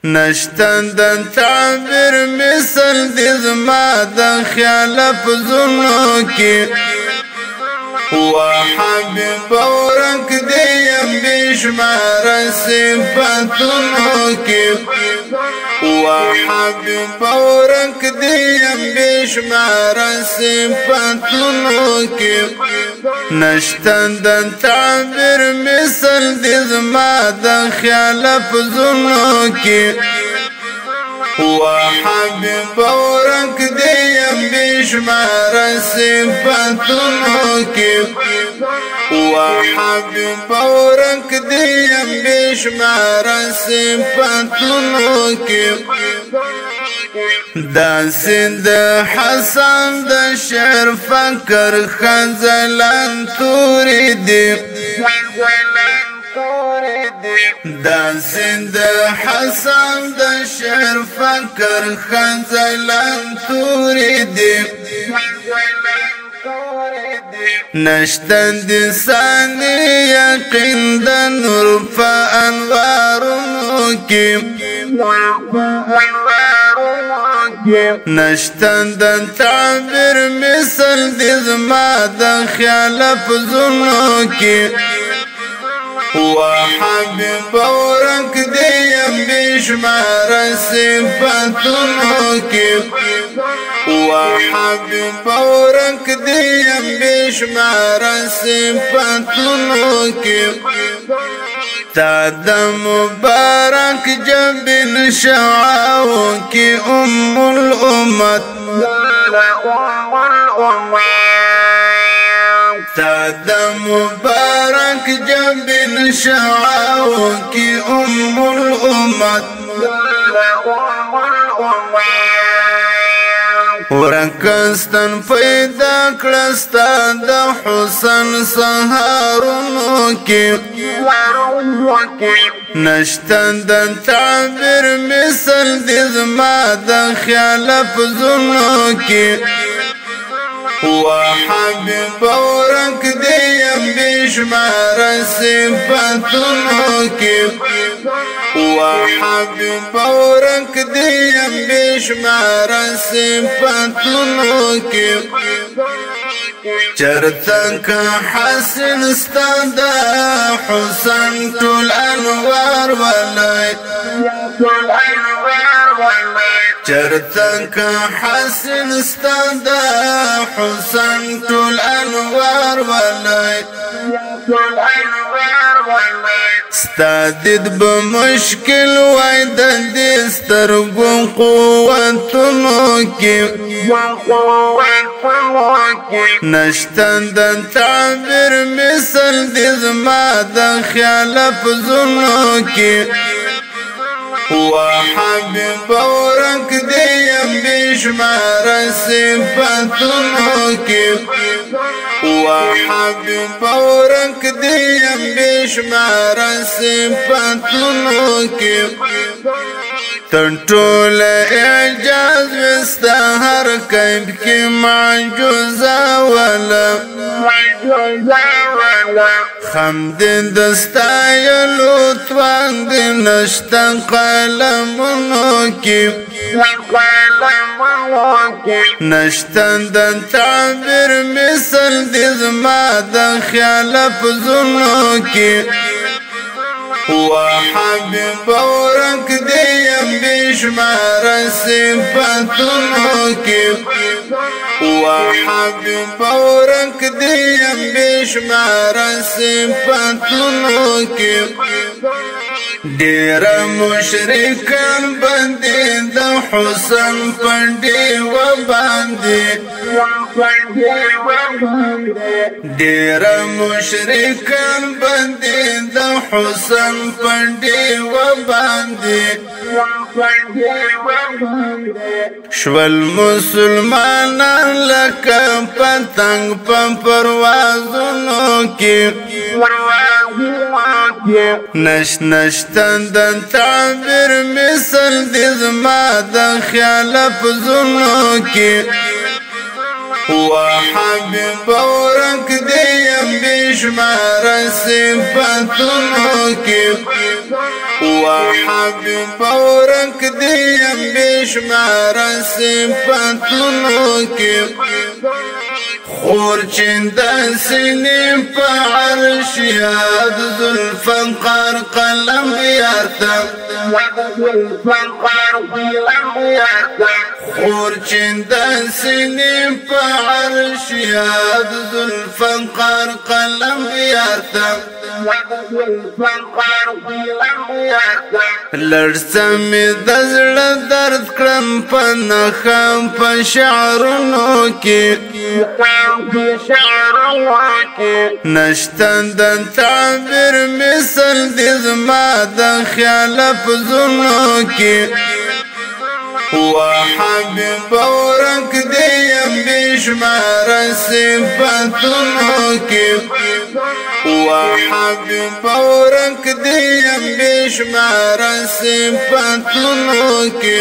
نشتن د تعبیر مثل دی زما د خیال پزونو کی و حبیب ورک دیم بشمار صفتونو کی و حبیب ورک دیم بشمار صفتونو کی نشتن د تعبیر مثل دی زما د خیال پزونو کی و حبیب ورک دیم بشمار صفتونو کی و حبیب ورک دیم بشمار صفتونو کی داسې د حسن د شعر فکر خزلان توری دی داسې د حسن د شعر فکر خزلان توری دی نشتن دی ثانی یقین د نور په انوارونو کې نشتن د تعبیر مثل دی زما د خیال پزونو کې و حبیب ورک دیم بشمار صفتونو کی و حبیب ورک دیم بشمار صفتونو کی تا د مبارک جبین شعاو کی ام الامت تا د مبارک جبین شعاو کی ام الامت ورکستن پیدا کړستا د حسن سهارونو کی نشتن د تعبیر مثل دی زما د خیال پزونو کی و حبیب ورک دیم بشمار صفتونو کی و حبیب ورک دیم بشمار صفتونو کی چرته که حسن ستاد حسن ټول انوار ولای چرته که حسن ستاد حسن ټول انوار ولای ستادید بمشکل وای د دې سترګو قوتونو کې نشتن د تعبیر مثل دی زما د خیال پزونو کې و حبیب ورک دیم بشمار صفتونو کی و حبیب ورک دیم بشمار صفتونو کی تنټول اعجاز وستا هر کیب کی معجزه ولا خمد دستایلو تواند نشتن قلمونو کی نشتن د تعبیر مثل دی زما د خیال پزونو کی و حبیب ورک دیم بشمار صفتونو کی و حبیب ورک دیم بشمار صفتونو کی ډیر مشرکان باندې د حسن پنډي و باندې ډیر مشرکان باندې د حسن پنډي و باندې شول مسلمانان لکه پتنګ په پروازونو کې نشتن د تعبیر مثل دی زما د خیال پزونو کی و حبیب ورک دیم بشمار صفاتونو کې وحبيب ورک دیم بشمار صفاتونو کې خور چند سنیم پا عرش یاد ذوالفقار قلم یارتا خور چند سنیم پا عرش یاد ذوالفقار قلم یارتا لرسم دزړ درد کړم په نخم په شعرونو کې نشتن د تعبیر مثل دې زما د خیال په زونو کې وحبيب ورک دیم بشمار صفاتونو کې وحبيب ورک دیم بشمار صفاتونو کې